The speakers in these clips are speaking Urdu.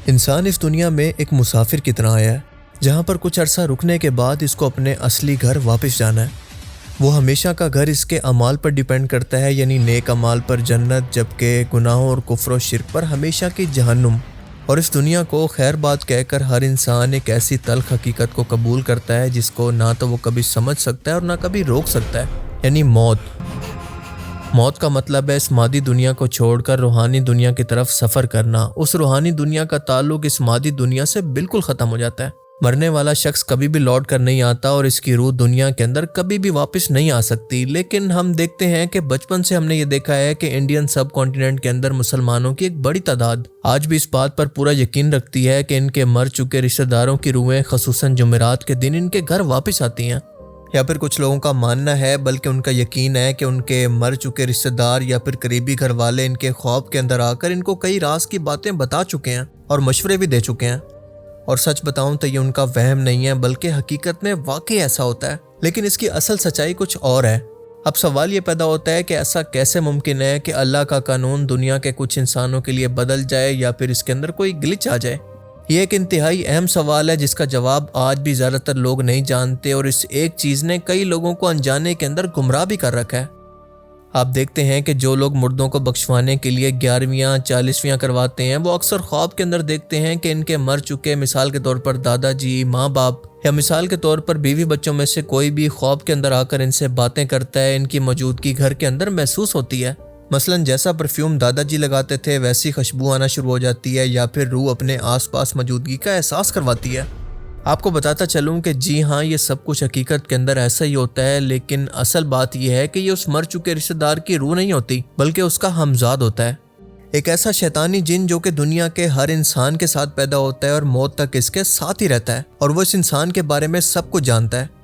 انسان اس دنیا میں ایک مسافر کی طرح آیا ہے، جہاں پر کچھ عرصہ رکنے کے بعد اس کو اپنے اصلی گھر واپس جانا ہے۔ وہ ہمیشہ کا گھر اس کے اعمال پر ڈیپینڈ کرتا ہے، یعنی نیک اعمال پر جنت، جبکہ گناہوں اور کفر و شرک پر ہمیشہ کی جہنم۔ اور اس دنیا کو خیر بات کہہ کر ہر انسان ایک ایسی تلخ حقیقت کو قبول کرتا ہے جس کو نہ تو وہ کبھی سمجھ سکتا ہے اور نہ کبھی روک سکتا ہے، یعنی موت۔ موت کا مطلب ہے اس مادی دنیا کو چھوڑ کر روحانی دنیا کی طرف سفر کرنا۔ اس روحانی دنیا کا تعلق اس مادی دنیا سے بالکل ختم ہو جاتا ہے۔ مرنے والا شخص کبھی بھی لوٹ کر نہیں آتا اور اس کی روح دنیا کے اندر کبھی بھی واپس نہیں آ سکتی۔ لیکن ہم دیکھتے ہیں کہ بچپن سے ہم نے یہ دیکھا ہے کہ انڈین سب کانٹیننٹ کے اندر مسلمانوں کی ایک بڑی تعداد آج بھی اس بات پر پورا یقین رکھتی ہے کہ ان کے مر چکے رشتہ داروں کی روحیں خصوصاً جمعرات کے دن ان کے گھر واپس آتی ہیں۔ یا پھر کچھ لوگوں کا ماننا ہے، بلکہ ان کا یقین ہے کہ ان کے مر چکے رشتہ دار یا پھر قریبی گھر والے ان کے خواب کے اندر آ کر ان کو کئی راز کی باتیں بتا چکے ہیں اور مشورے بھی دے چکے ہیں۔ اور سچ بتاؤں تو یہ ان کا وہم نہیں ہے، بلکہ حقیقت میں واقعی ایسا ہوتا ہے، لیکن اس کی اصل سچائی کچھ اور ہے۔ اب سوال یہ پیدا ہوتا ہے کہ ایسا کیسے ممکن ہے کہ اللہ کا قانون دنیا کے کچھ انسانوں کے لیے بدل جائے یا پھر اس کے اندر کوئی گلچ آ جائے؟ یہ ایک انتہائی اہم سوال ہے جس کا جواب آج بھی زیادہ تر لوگ نہیں جانتے، اور اس ایک چیز نے کئی لوگوں کو انجانے کے اندر گمراہ بھی کر رکھا ہے۔ آپ دیکھتے ہیں کہ جو لوگ مردوں کو بخشوانے کے لیے 11ویں 40ویں کرواتے ہیں، وہ اکثر خواب کے اندر دیکھتے ہیں کہ ان کے مر چکے، مثال کے طور پر دادا جی، ماں باپ، یا مثال کے طور پر بیوی بچوں میں سے کوئی بھی خواب کے اندر آ کر ان سے باتیں کرتا ہے۔ ان کی موجودگی گھر کے اندر محسوس ہوتی ہے۔ مثلاً جیسا پرفیوم دادا جی لگاتے تھے ویسی خوشبو آنا شروع ہو جاتی ہے، یا پھر روح اپنے آس پاس موجودگی کا احساس کرواتی ہے۔ آپ کو بتاتا چلوں کہ جی ہاں، یہ سب کچھ حقیقت کے اندر ایسا ہی ہوتا ہے، لیکن اصل بات یہ ہے کہ یہ اس مر چکے رشتہ دار کی روح نہیں ہوتی، بلکہ اس کا ہمزاد ہوتا ہے، ایک ایسا شیطانی جن جو کہ دنیا کے ہر انسان کے ساتھ پیدا ہوتا ہے اور موت تک اس کے ساتھ ہی رہتا ہے، اور وہ اس انسان کے بارے میں سب کچھ جانتا ہے،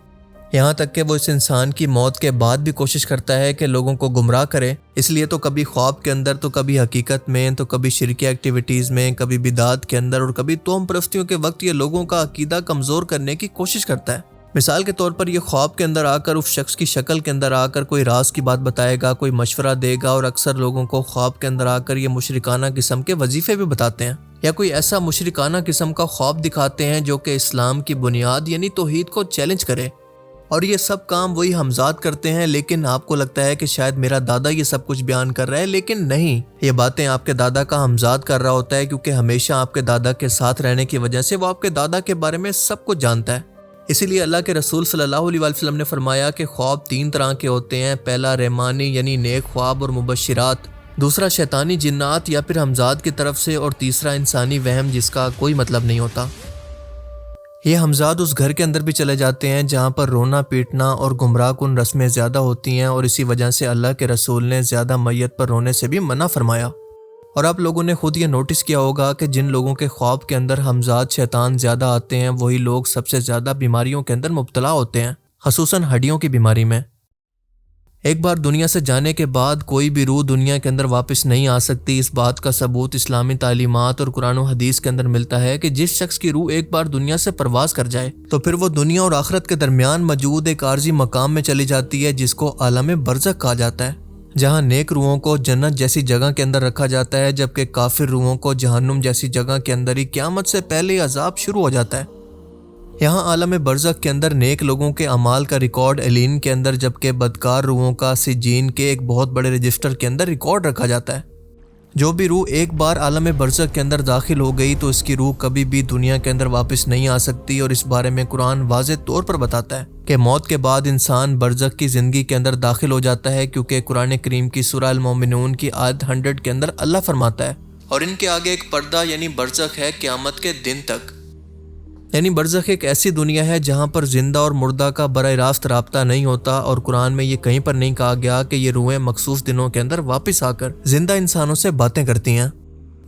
یہاں تک کہ وہ اس انسان کی موت کے بعد بھی کوشش کرتا ہے کہ لوگوں کو گمراہ کرے۔ اس لیے تو کبھی خواب کے اندر، تو کبھی حقیقت میں، تو کبھی شرکی ایکٹیویٹیز میں، کبھی بدعات کے اندر، اور کبھی توہم پرستیوں کے وقت یہ لوگوں کا عقیدہ کمزور کرنے کی کوشش کرتا ہے۔ مثال کے طور پر یہ خواب کے اندر آ کر اس شخص کی شکل کے اندر آ کر کوئی راز کی بات بتائے گا، کوئی مشورہ دے گا، اور اکثر لوگوں کو خواب کے اندر آ کر یہ مشرکانہ قسم کے وظیفے بھی بتاتے ہیں، یا کوئی ایسا مشرکانہ قسم کا خواب دکھاتے ہیں جو کہ اسلام کی بنیاد یعنی توحید کو چیلنج کرے۔ اور یہ سب کام وہی ہمزاد کرتے ہیں۔ لیکن آپ کو لگتا ہے کہ شاید میرا دادا یہ سب کچھ بیان کر رہا ہے، لیکن نہیں، یہ باتیں آپ کے دادا کا ہمزاد کر رہا ہوتا ہے، کیونکہ ہمیشہ آپ کے دادا کے ساتھ رہنے کی وجہ سے وہ آپ کے دادا کے بارے میں سب کچھ جانتا ہے۔ اسی لیے اللہ کے رسول صلی اللہ علیہ وسلم نے فرمایا کہ خواب 3 طرح کے ہوتے ہیں، پہلا رحمانی یعنی نیک خواب اور مبشرات، دوسرا شیطانی جنات یا پھر ہمزاد کی طرف سے، اور تیسرا انسانی وہم جس کا کوئی مطلب نہیں ہوتا۔ یہ ہمزاد اس گھر کے اندر بھی چلے جاتے ہیں جہاں پر رونا پیٹنا اور گمراہ کن رسمیں زیادہ ہوتی ہیں، اور اسی وجہ سے اللہ کے رسول نے زیادہ میت پر رونے سے بھی منع فرمایا۔ اور آپ لوگوں نے خود یہ نوٹس کیا ہوگا کہ جن لوگوں کے خواب کے اندر ہمزاد شیطان زیادہ آتے ہیں وہی لوگ سب سے زیادہ بیماریوں کے اندر مبتلا ہوتے ہیں، خصوصاً ہڈیوں کی بیماری میں۔ ایک بار دنیا سے جانے کے بعد کوئی بھی روح دنیا کے اندر واپس نہیں آ سکتی۔ اس بات کا ثبوت اسلامی تعلیمات اور قرآن و حدیث کے اندر ملتا ہے کہ جس شخص کی روح ایک بار دنیا سے پرواز کر جائے تو پھر وہ دنیا اور آخرت کے درمیان موجود ایک عارضی مقام میں چلی جاتی ہے جس کو عالم برزخ کہا جاتا ہے، جہاں نیک روحوں کو جنت جیسی جگہ کے اندر رکھا جاتا ہے، جبکہ کافر روحوں کو جہنم جیسی جگہ کے اندر ہی قیامت سے پہلے عذاب شروع ہو جاتا ہے۔ یہاں عالم برزخ کے اندر نیک لوگوں کے اعمال کا ریکارڈ علین کے اندر، جبکہ بدکار روحوں کا سجین کے ایک بہت بڑے رجسٹر کے اندر ریکارڈ رکھا جاتا ہے۔ جو بھی روح ایک بار عالم برزخ کے اندر داخل ہو گئی تو اس کی روح کبھی بھی دنیا کے اندر واپس نہیں آ سکتی، اور اس بارے میں قرآن واضح طور پر بتاتا ہے کہ موت کے بعد انسان برزخ کی زندگی کے اندر داخل ہو جاتا ہے، کیونکہ قرآن کریم کی سورہ المومنون کی آیت 100 کے اندر اللہ فرماتا ہے، اور ان کے آگے ایک پردہ یعنی برزخ ہے قیامت کے دن تک۔ یعنی برزخ ایک ایسی دنیا ہے جہاں پر زندہ اور مردہ کا براہ راست رابطہ نہیں ہوتا، اور قرآن میں یہ کہیں پر نہیں کہا گیا کہ یہ روحیں مخصوص دنوں کے اندر واپس آ کر زندہ انسانوں سے باتیں کرتی ہیں۔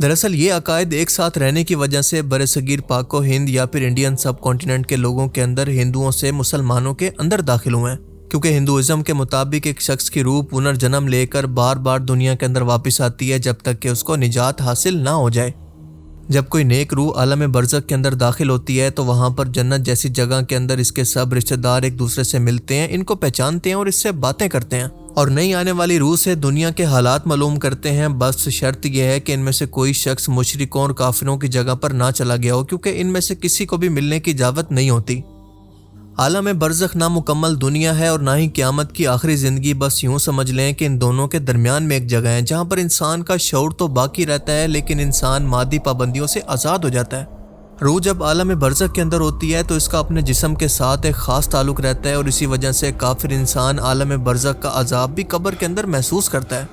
دراصل یہ عقائد ایک ساتھ رہنے کی وجہ سے برصغیر پاک و ہند یا پھر انڈین سب کانٹیننٹ کے لوگوں کے اندر ہندوؤں سے مسلمانوں کے اندر داخل ہوئے ہیں، کیونکہ ہندوازم کے مطابق ایک شخص کی روح پنرجنم لے کر بار بار دنیا کے اندر واپس آتی ہے جب تک کہ اس کو نجات حاصل نہ ہو جائے۔ جب کوئی نیک روح عالم برزخ کے اندر داخل ہوتی ہے تو وہاں پر جنت جیسی جگہ کے اندر اس کے سب رشتہ دار ایک دوسرے سے ملتے ہیں، ان کو پہچانتے ہیں اور اس سے باتیں کرتے ہیں، اور نئی آنے والی روح سے دنیا کے حالات معلوم کرتے ہیں، بس شرط یہ ہے کہ ان میں سے کوئی شخص مشرکوں اور کافروں کی جگہ پر نہ چلا گیا ہو، کیونکہ ان میں سے کسی کو بھی ملنے کی اجازت نہیں ہوتی۔ عالم برزخ نہ مکمل دنیا ہے اور نہ ہی قیامت کی آخری زندگی، بس یوں سمجھ لیں کہ ان دونوں کے درمیان میں ایک جگہ ہے جہاں پر انسان کا شعور تو باقی رہتا ہے لیکن انسان مادی پابندیوں سے آزاد ہو جاتا ہے۔ روح جب عالم برزخ کے اندر ہوتی ہے تو اس کا اپنے جسم کے ساتھ ایک خاص تعلق رہتا ہے، اور اسی وجہ سے کافر انسان عالم برزخ کا عذاب بھی قبر کے اندر محسوس کرتا ہے۔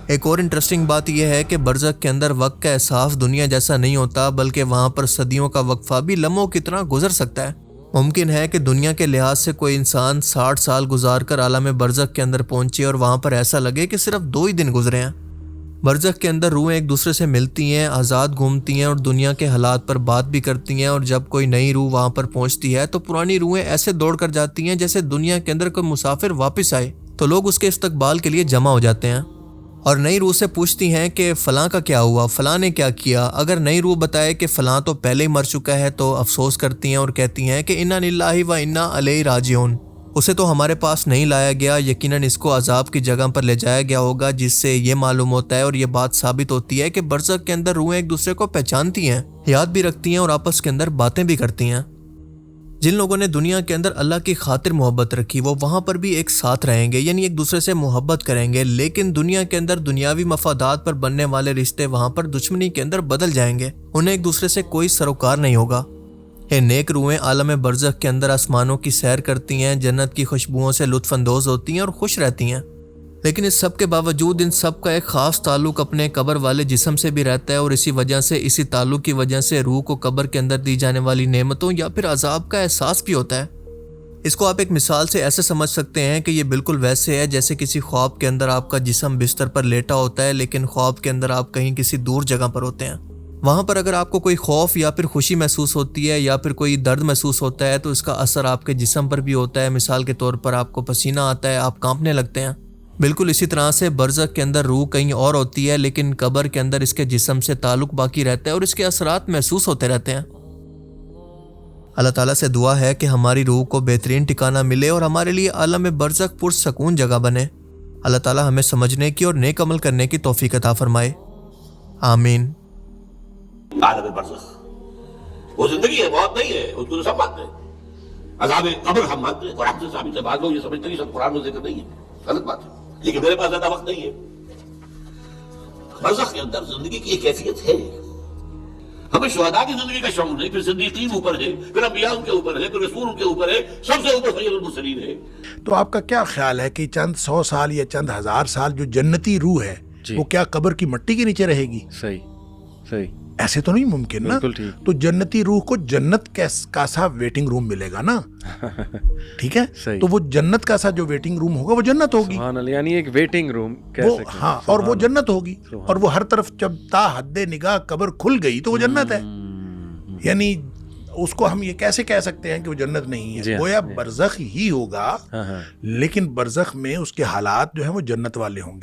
ایک اور انٹرسٹنگ بات یہ ہے کہ برزخ کے اندر وقت کا احساس دنیا جیسا نہیں ہوتا، بلکہ وہاں پر صدیوں کا وقفہ بھی لمحوں کی طرح گزر سکتا ہے۔ ممکن ہے کہ دنیا کے لحاظ سے کوئی انسان 60 سال گزار کر عالم برزخ کے اندر پہنچے اور وہاں پر ایسا لگے کہ صرف 2 ہی دن گزرے ہیں۔ برزخ کے اندر روحیں ایک دوسرے سے ملتی ہیں، آزاد گھومتی ہیں اور دنیا کے حالات پر بات بھی کرتی ہیں، اور جب کوئی نئی روح وہاں پر پہنچتی ہے تو پرانی روحیں ایسے دوڑ کر جاتی ہیں جیسے دنیا کے اندر کوئی مسافر واپس آئے، تو لوگ اس کے استقبال کے لیے جمع ہو جاتے ہیں اور نئی روح سے پوچھتی ہیں کہ فلاں کا کیا ہوا، فلاں نے کیا کیا۔ اگر نئی روح بتائے کہ فلاں تو پہلے ہی مر چکا ہے تو افسوس کرتی ہیں اور کہتی ہیں کہ انا للہ و انا الیہ راجعون، اسے تو ہمارے پاس نہیں لایا گیا، یقیناً اس کو عذاب کی جگہ پر لے جایا گیا ہوگا، جس سے یہ معلوم ہوتا ہے اور یہ بات ثابت ہوتی ہے کہ برزخ کے اندر روحیں ایک دوسرے کو پہچانتی ہیں، یاد بھی رکھتی ہیں اور آپس کے اندر باتیں بھی کرتی ہیں۔ جن لوگوں نے دنیا کے اندر اللہ کی خاطر محبت رکھی وہ وہاں پر بھی ایک ساتھ رہیں گے، یعنی ایک دوسرے سے محبت کریں گے، لیکن دنیا کے اندر دنیاوی مفادات پر بننے والے رشتے وہاں پر دشمنی کے اندر بدل جائیں گے، انہیں ایک دوسرے سے کوئی سروکار نہیں ہوگا۔ یہ نیک روحیں عالم برزخ کے اندر آسمانوں کی سیر کرتی ہیں، جنت کی خوشبوؤں سے لطف اندوز ہوتی ہیں اور خوش رہتی ہیں، لیکن اس سب کے باوجود ان سب کا ایک خاص تعلق اپنے قبر والے جسم سے بھی رہتا ہے، اور اسی تعلق کی وجہ سے روح کو قبر کے اندر دی جانے والی نعمتوں یا پھر عذاب کا احساس بھی ہوتا ہے۔ اس کو آپ ایک مثال سے ایسے سمجھ سکتے ہیں کہ یہ بالکل ویسے ہے جیسے کسی خواب کے اندر آپ کا جسم بستر پر لیٹا ہوتا ہے، لیکن خواب کے اندر آپ کہیں کسی دور جگہ پر ہوتے ہیں۔ وہاں پر اگر آپ کو کوئی خوف یا پھر خوشی محسوس ہوتی ہے یا پھر کوئی درد محسوس ہوتا ہے تو اس کا اثر آپ کے جسم پر بھی ہوتا ہے، مثال کے طور پر آپ کو پسینہ آتا ہے، آپ کانپنے لگتے ہیں۔ بالکل اسی طرح سے برزخ کے اندر روح کہیں اور ہوتی ہے، لیکن قبر کے اندر اس کے جسم سے تعلق باقی رہتا ہے اور اس کے اثرات محسوس ہوتے رہتے ہیں۔ اللہ تعالیٰ سے دعا ہے کہ ہماری روح کو بہترین ٹھکانہ ملے اور ہمارے لیے عالم برزخ پرسکون جگہ بنے۔ اللہ تعالیٰ ہمیں سمجھنے کی اور نیک عمل کرنے کی توفیق عطا فرمائے، آمین۔ عالم برزخ وہ زندگی ہے، موت نہیں ہے، اس کو تو سب مانتے ہیں۔ عذاب قبر ہم مانتے ہیں، قرآن سے ثابت ہے، بعض لوگ یہ سمجھتے ہیں کہ سب قرآن میں ذکر نہیں ہے، غلط بات ہے، لیکن میرے پاس زیادہ وقت نہیں ہے۔ برزخ کے اندر زندگی کی ایک کیفیت ہے، ہمیں شہداء کی زندگی کا شعور نہیں، پھر صدیقین اوپر ہے، پھر انبیاء ان کے اوپر ہے، پھر رسول ان کے اوپر ہے، سب سے اوپر سید المرسلین ہے۔ تو آپ کا کیا خیال ہے کہ چند 100 سال یا چند 1000 سال جو جنتی روح ہے وہ کیا قبر کی مٹی کے نیچے رہے گی؟ صحیح ایسے تو نہیں ممکن نا، تو جنتی روح کو جنت کا سا ویٹنگ روم ملے گا نا، ٹھیک ہے، تو وہ جنت کا سا جو ویٹنگ روم ہوگا وہ جنت ہوگی، سبحان اللہ، یعنی ایک ویٹنگ روم کہہ سکتے ہیں، ہاں، اور وہ جنت ہوگی، اور وہ ہر طرف جب تا حد نگاہ قبر کھل گئی تو وہ جنت ہے۔ یعنی اس کو ہم یہ کیسے کہہ سکتے ہیں کہ وہ جنت نہیں ہے؟ گویا برزخ ہی ہوگا، لیکن برزخ میں اس کے حالات جو ہیں وہ جنت والے ہوں گے۔